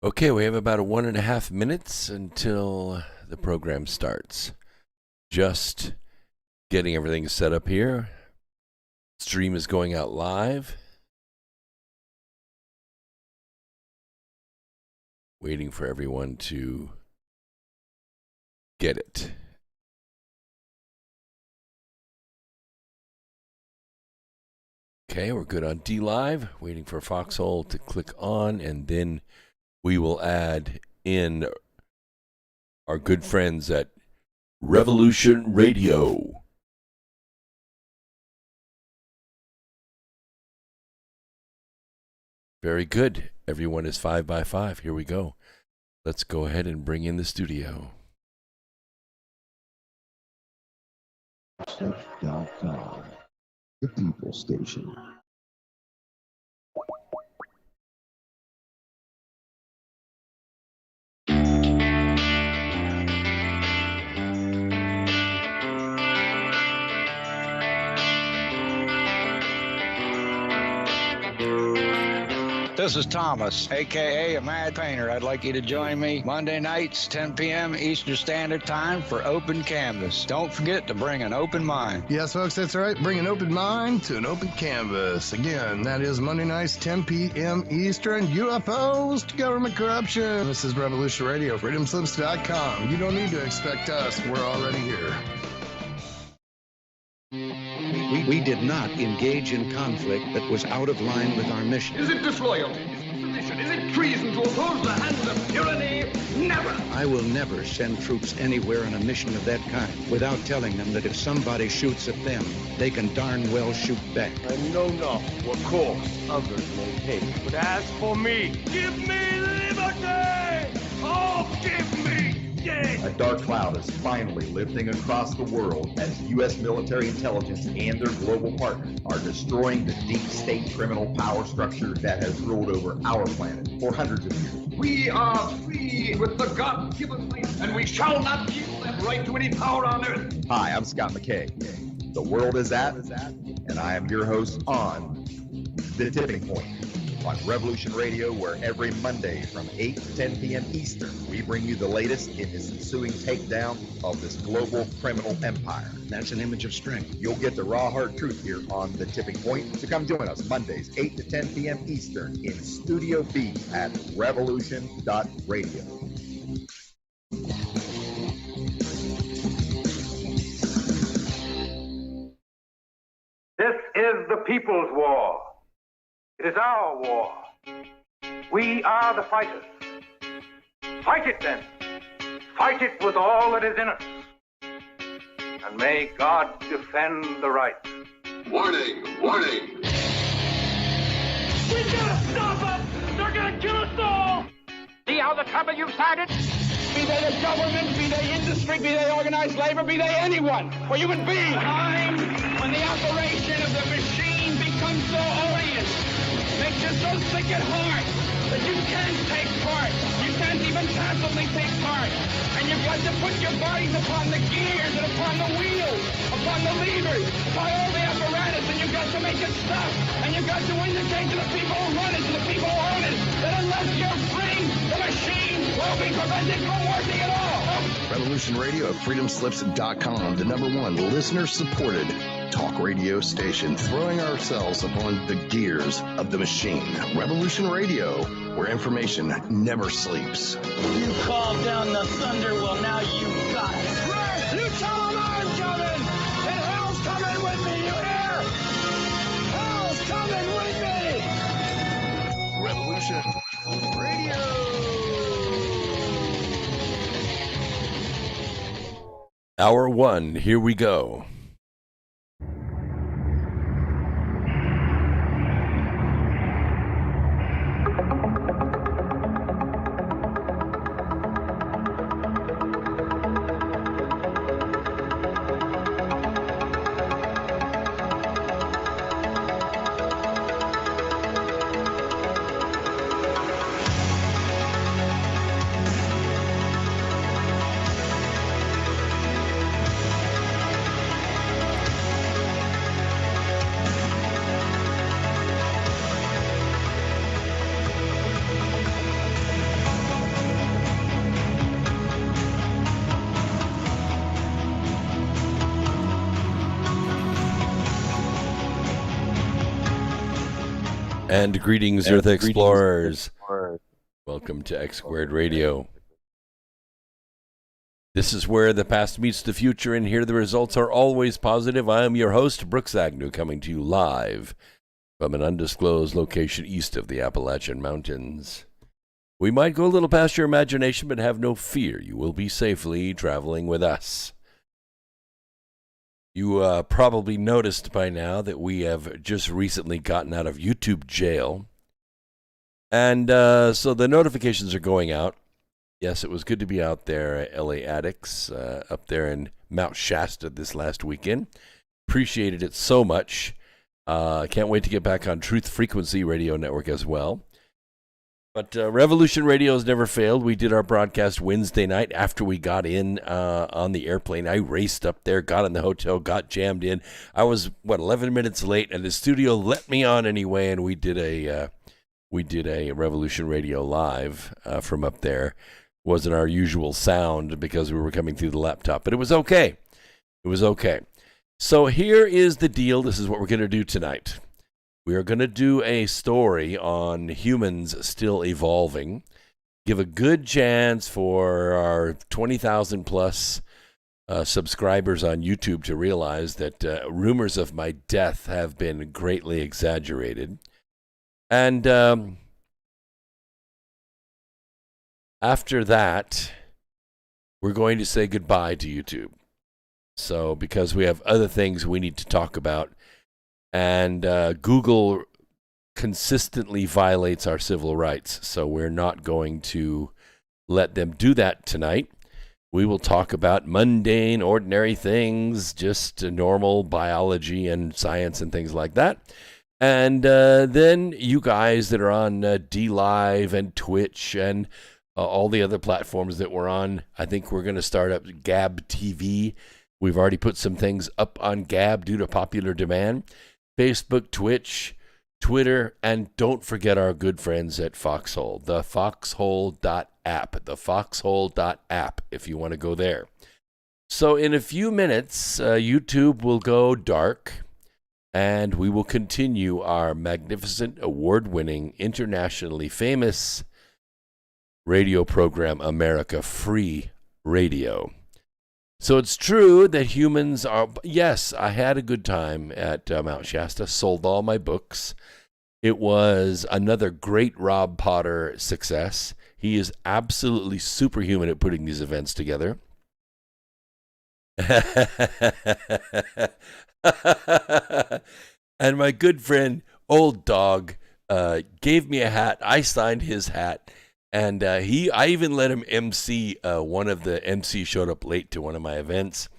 Okay, we have about 1.5 minutes until the program starts. Just getting everything set up here. Stream is going out live. Waiting for everyone to get it. Okay, we're good on D Live. Waiting for Foxhole to click on, and then we will add in our good friends at Revolution Radio. Very good. Everyone is 5 by 5. Here we go. Let's go ahead and bring in the studio. Stuff.com, the people station. This is Thomas, a.k.a. a Mad Painter. I'd like you to join me Monday nights, 10 p.m. Eastern Standard Time for Open Canvas. Don't forget to bring an open mind. Yes, folks, that's right. Bring an open mind to an open canvas. Again, that is Monday nights, 10 p.m. Eastern. UFOs to government corruption. This is Revolution Radio, freedomslips.com. You don't need to expect us. We're already here. We did not engage in conflict that was out of line with our mission. Is it disloyalty? Is it sedition? Is it treason to oppose the hands of tyranny? Never! I will never send troops anywhere on a mission of that kind without telling them that if somebody shoots at them, they can darn well shoot back. I know not what course others may take, but as for me, give me liberty! Oh, give me death! A dark cloud is finally lifting across the world as U.S. military intelligence and their global partners are destroying the deep state criminal power structure that has ruled over our planet for hundreds of years. We are free with the God-given right, and we shall not yield that right to any power on earth. Hi, I'm Scott McKay. The world is at, and I am your host on The Tipping Point on Revolution Radio, where every Monday from 8 to 10 p.m. Eastern, we bring you the latest in this ensuing takedown of this global criminal empire. That's an image of strength. You'll get the raw, hard truth here on The Tipping Point. So come join us Mondays, 8 to 10 p.m. Eastern in Studio B at revolution.radio. This is the people's war. It is our war. We are the fighters. Fight it then. Fight it with all that is in us. And may God defend the right. Warning! Warning! We gotta stop them! They're gonna kill us all! See how the trouble you've started? Be they the government, be they industry, be they organized labor, be they anyone, or human beings. Time when the operation of the machine becomes so odious, makes you so sick at heart that you can't take part. You can't even passively take part. And you've got to put your bodies upon the gears and upon the wheels, upon the levers, upon all the apparatus, and you've got to make it stop. And you've got to indicate to the people who run it, to the people who own it, that unless you're free, the machine will be prevented from working at all. Revolution Radio at freedomslips.com, the #1 listener-supported talk radio station, throwing ourselves upon the gears of the machine. Revolution Radio, where information never sleeps. You called down the thunder, well now you got it. Right, you tell them I'm coming, and hell's coming with me, you hear? Hell's coming with me! Revolution Radio. Hour 1, here we go. And greetings, Earth Explorers. Welcome to X Squared Radio. This is where the past meets the future, and here the results are always positive. I am your host, Brooks Agnew, coming to you live from an undisclosed location east of the Appalachian Mountains. We might go a little past your imagination, but have no fear. You will be safely traveling with us. You probably noticed by now that we have just recently gotten out of YouTube jail. And so the notifications are going out. Yes, it was good to be out there at LA Addicts, up there in Mount Shasta this last weekend. Appreciated it so much. Can't wait to get back on Truth Frequency Radio Network as well. But Revolution Radio has never failed. We did our broadcast Wednesday night after we got in on the airplane. I raced up there, got in the hotel, got jammed in. I was, 11 minutes late, and the studio let me on anyway, and we did a Revolution Radio live from up there. Wasn't our usual sound because we were coming through the laptop, but it was okay. It was okay. So here is the deal. This is what we're going to do tonight. We are going to do a story on humans still evolving. Give a good chance for our 20,000 plus subscribers on YouTube to realize that rumors of my death have been greatly exaggerated. And after that, we're going to say goodbye to YouTube. So, because we have other things we need to talk about. And Google consistently violates our civil rights, so we're not going to let them do that tonight. We will talk about mundane, ordinary things, just normal biology and science and things like that. And then you guys that are on DLive and Twitch and all the other platforms that we're on, I think we're going to start up Gab TV. We've already put some things up on Gab due to popular demand. Facebook, Twitch, Twitter, and don't forget our good friends at Foxhole, the foxhole.app, the foxhole.app, if you want to go there. So in a few minutes, YouTube will go dark, and we will continue our magnificent, award-winning, internationally famous radio program, America Free Radio. So it's true that humans are, yes, I had a good time at Mount Shasta, sold all my books. It was another great Rob Potter success. He is absolutely superhuman at putting these events together. And my good friend, Old Dog, gave me a hat. I signed his hat. And I even let him MC. One of the MCs showed up late to one of my events,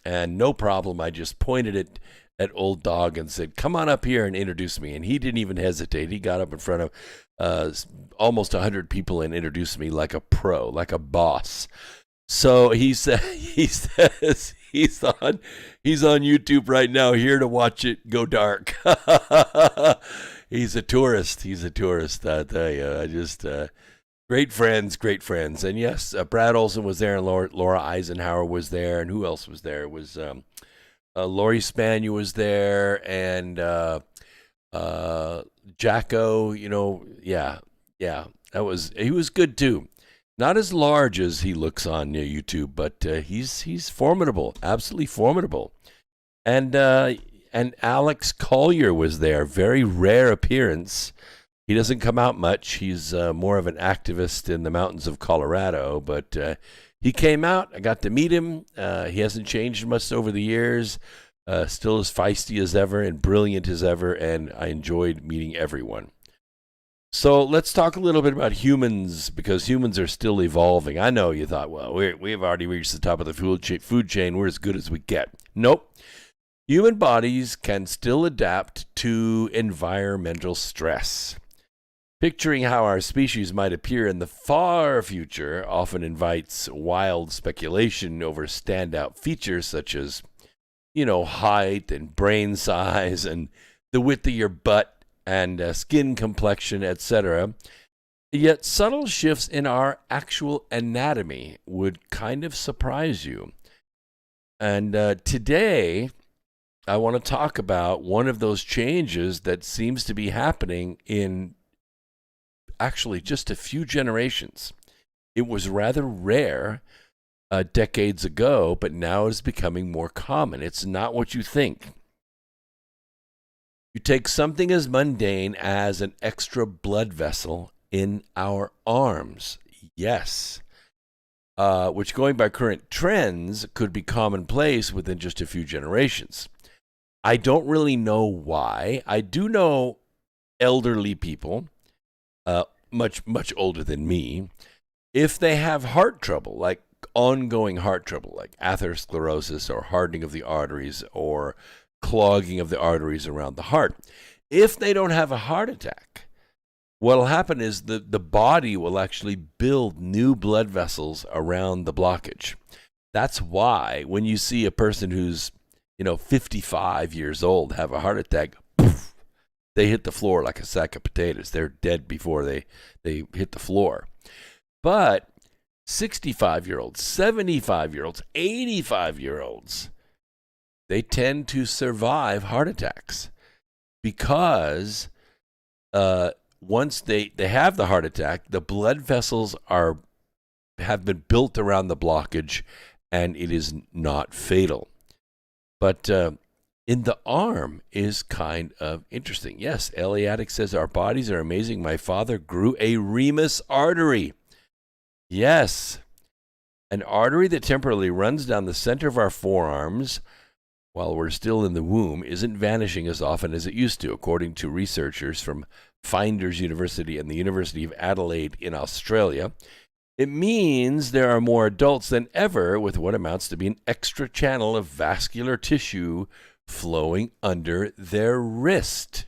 and no problem. I just pointed it at Old Dog and said, "Come on up here and introduce me." And he didn't even hesitate. He got up in front of almost 100 people and introduced me like a pro, like a boss. So he says he's on YouTube right now, here to watch it go dark. He's a tourist. I tell you, I just. Great friends. And yes, Brad Olson was there, and Laura Eisenhower was there, and who else was there? It was Lori Spanier was there, and Jacko, he was good too. Not as large as he looks on YouTube, but he's formidable, absolutely formidable. And Alex Collier was there, very rare appearance. He doesn't come out much. He's more of an activist in the mountains of Colorado, but he came out. I got to meet him. He hasn't changed much over the years. Still as feisty as ever and brilliant as ever, and I enjoyed meeting everyone. So let's talk a little bit about humans, because humans are still evolving. I know you thought, well, we've already reached the top of the food chain. We're as good as we get. Nope. Human bodies can still adapt to environmental stress. Picturing how our species might appear in the far future often invites wild speculation over standout features such as, height and brain size and the width of your butt and skin complexion, etc. Yet subtle shifts in our actual anatomy would kind of surprise you. And today, I want to talk about one of those changes that seems to be happening in actually just a few generations. It was rather rare decades ago, but now is becoming more common. It's not what you think. You take something as mundane as an extra blood vessel in our arms. Yes. Which, going by current trends, could be commonplace within just a few generations. I don't really know why. I do know elderly people, much older than me, if they have heart trouble, like ongoing heart trouble, like atherosclerosis or hardening of the arteries or clogging of the arteries around the heart. If they don't have a heart attack, what will happen is the body will actually build new blood vessels around the blockage. That's why when you see a person who's 55 years old have a heart attack, poof, they hit the floor like a sack of potatoes. They're dead before they hit the floor. But 65-year-olds, 75-year-olds, 85-year-olds, they tend to survive heart attacks because once they have the heart attack, the blood vessels have been built around the blockage, and it is not fatal. But in the arm is kind of interesting. Yes, Eliadic says, our bodies are amazing. My father grew a remus artery. Yes, an artery that temporarily runs down the center of our forearms while we're still in the womb isn't vanishing as often as it used to, according to researchers from Flinders University and the University of Adelaide in Australia. It means there are more adults than ever with what amounts to be an extra channel of vascular tissue flowing under their wrist.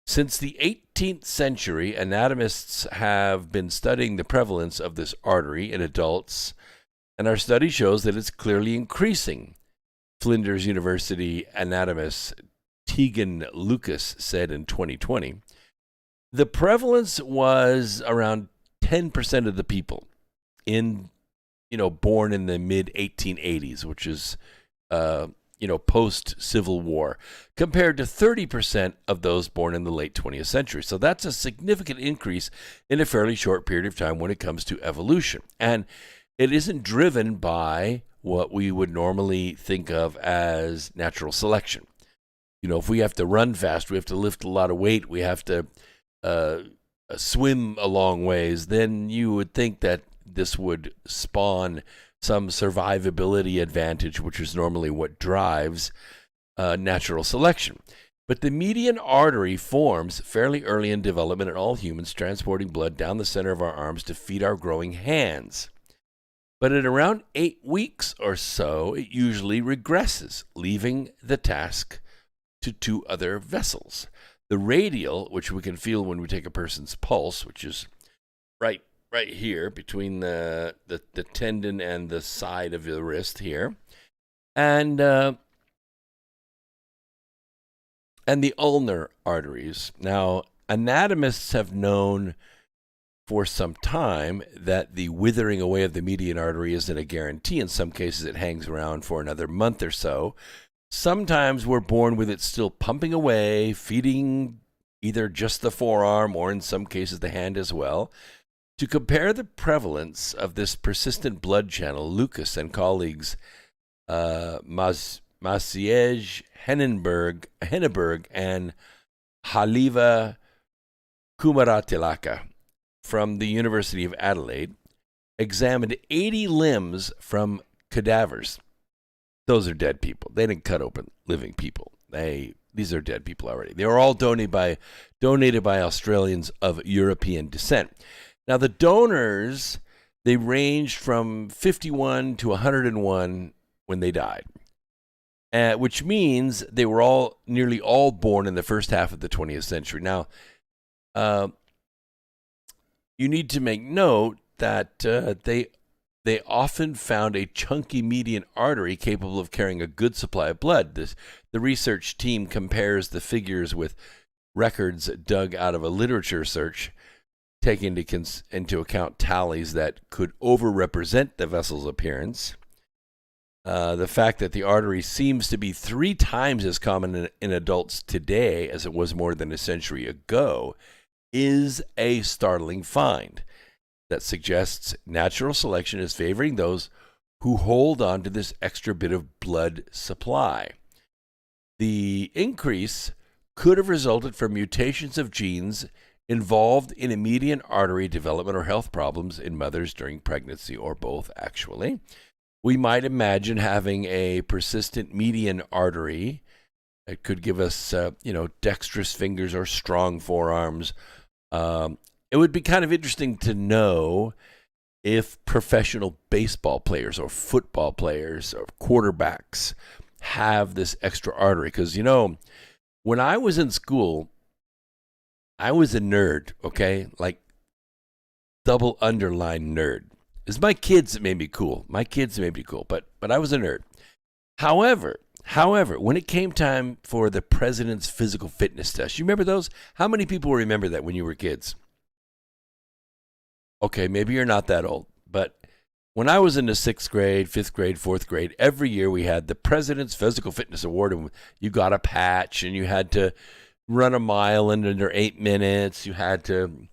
Since the 18th century, anatomists have been studying the prevalence of this artery in adults, and our study shows that it's clearly increasing. Flinders University anatomist Tegan Lucas said in 2020. The prevalence was around 10% of the people born in the mid 1880s, which is, post Civil War, compared to 30% of those born in the late 20th century. So that's a significant increase in a fairly short period of time when it comes to evolution. And it isn't driven by what we would normally think of as natural selection. If we have to run fast, we have to lift a lot of weight, we have to swim a long ways, then you would think that this would spawn some survivability advantage, which is normally what drives natural selection. But the median artery forms fairly early in development in all humans, transporting blood down the center of our arms to feed our growing hands. But at around 8 weeks or so, it usually regresses, leaving the task to 2 other vessels. The radial, which we can feel when we take a person's pulse, which is right here between the tendon and the side of the wrist here, and the ulnar arteries. Now, anatomists have known for some time that the withering away of the median artery isn't a guarantee. In some cases, it hangs around for another month or so. Sometimes we're born with it still pumping away, feeding either just the forearm or in some cases the hand as well. To compare the prevalence of this persistent blood channel, Lucas and colleagues Maciej Henneberg and Haliva Kumaratilaka from the University of Adelaide examined 80 limbs from cadavers. Those are dead people. They didn't cut open living people. These are dead people already. They were all donated by Australians of European descent. Now, the donors, they ranged from 51 to 101 when they died, which means they were nearly all born in the first half of the 20th century. Now, you need to make note that they often found a chunky median artery capable of carrying a good supply of blood. The research team compares the figures with records dug out of a literature search, taking into account tallies that could overrepresent the vessel's appearance. The fact that the artery seems to be 3 times as common in adults today as it was more than a century ago is a startling find that suggests natural selection is favoring those who hold on to this extra bit of blood supply. The increase could have resulted from mutations of genes involved in a median artery development or health problems in mothers during pregnancy, or both, actually. We might imagine having a persistent median artery that could give us, dexterous fingers or strong forearms. It would be kind of interesting to know if professional baseball players or football players or quarterbacks have this extra artery. Because, when I was in school, I was a nerd, okay? Like, double underline nerd. It's my kids that made me cool. But I was a nerd. However, when it came time for the president's physical fitness test, you remember those? How many people remember that when you were kids? Okay, maybe you're not that old, but when I was in the 6th grade, 5th grade, 4th grade, every year we had the President's Physical Fitness Award, and you got a patch, and you had to run a mile in under 8 minutes. You had to,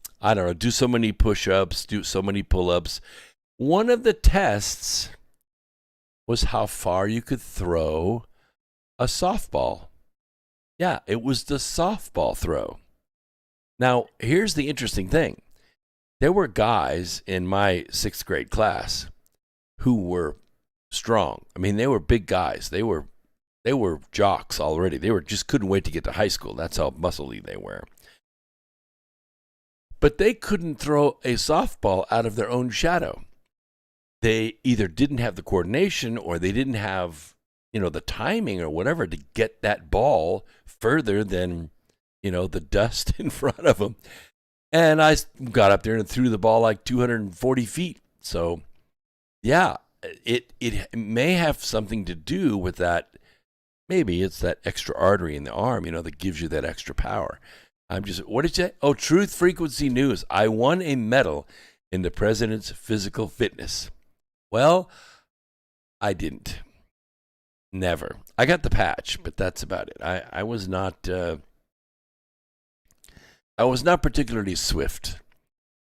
do so many push-ups, do so many pull-ups. One of the tests was how far you could throw a softball. Yeah, it was the softball throw. Now, here's the interesting thing. There were guys in my 6th grade class who were strong. I mean, they were big guys. They were jocks already. They just couldn't wait to get to high school. That's how muscly they were. But they couldn't throw a softball out of their own shadow. They either didn't have the coordination or they didn't have, the timing or whatever to get that ball further than, the dust in front of them. And I got up there and threw the ball like 240 feet. So, yeah, it may have something to do with that. Maybe it's that extra artery in the arm, that gives you that extra power. What did you say? Oh, Truth Frequency News. I won a medal in the president's physical fitness. Well, I didn't. Never. I got the patch, but that's about it. I was not particularly swift.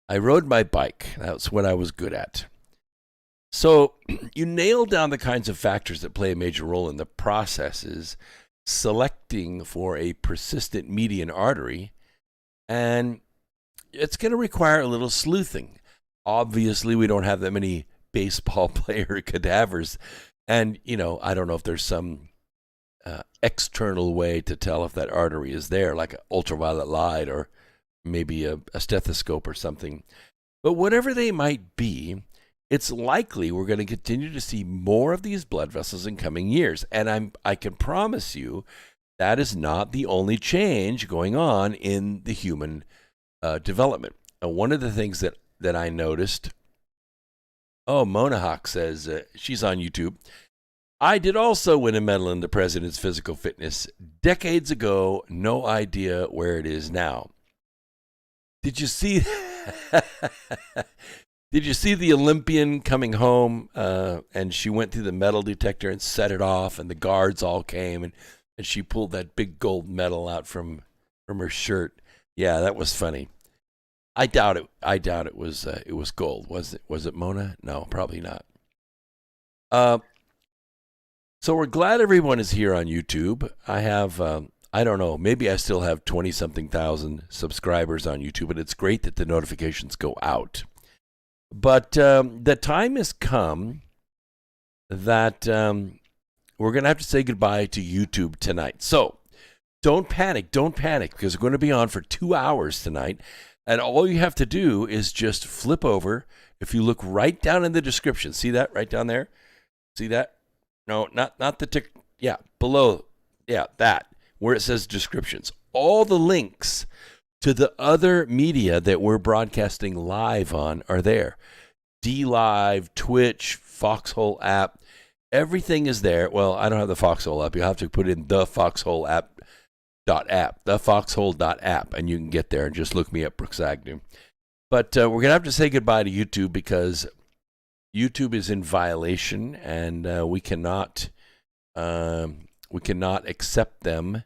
I rode my bike. That's what I was good at. So you nail down the kinds of factors that play a major role in the processes, selecting for a persistent median artery, and it's going to require a little sleuthing. Obviously, we don't have that many baseball player cadavers, and, I don't know if there's some external way to tell if that artery is there, like an ultraviolet light or maybe a stethoscope or something. But whatever they might be, it's likely we're going to continue to see more of these blood vessels in coming years. And I can promise you that is not the only change going on in the human development. One of the things that I noticed, Mona Hawk says, she's on YouTube, I did also win a medal in the president's physical fitness decades ago. No idea where it is now. Did you see? Did you see the Olympian coming home and she went through the metal detector and set it off, and the guards all came and she pulled that big gold medal out from her shirt? Yeah, that was funny. I doubt it was gold. Was it Mona? No, probably not. So we're glad everyone is here on YouTube. I have I don't know, maybe I still have 20-something thousand subscribers on YouTube, and it's great that the notifications go out. But the time has come that we're going to have to say goodbye to YouTube tonight. So don't panic, because we're going to be on for 2 hours tonight. And all you have to do is just flip over. If you look right down in the description, see that right down there? See that? No, not the tick. Yeah, below. Yeah, that. Where it says descriptions. All the links to the other media that we're broadcasting live on are there. DLive, Twitch, Foxhole app. Everything is there. Well, I don't have the Foxhole app. You'll have to put in the Foxhole app. thefoxhole.app, and you can get there and just look me up, Brooks Agnew. But we're going to have to say goodbye to YouTube because YouTube is in violation, and we cannot accept them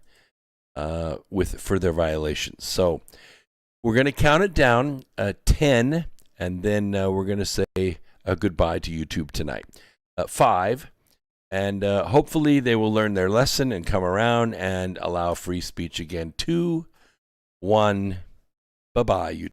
for their violations. So we're going to count it down 10, and then we're going to say a goodbye to YouTube tonight. 5, and hopefully they will learn their lesson and come around and allow free speech again. 2, 1, bye-bye, YouTube.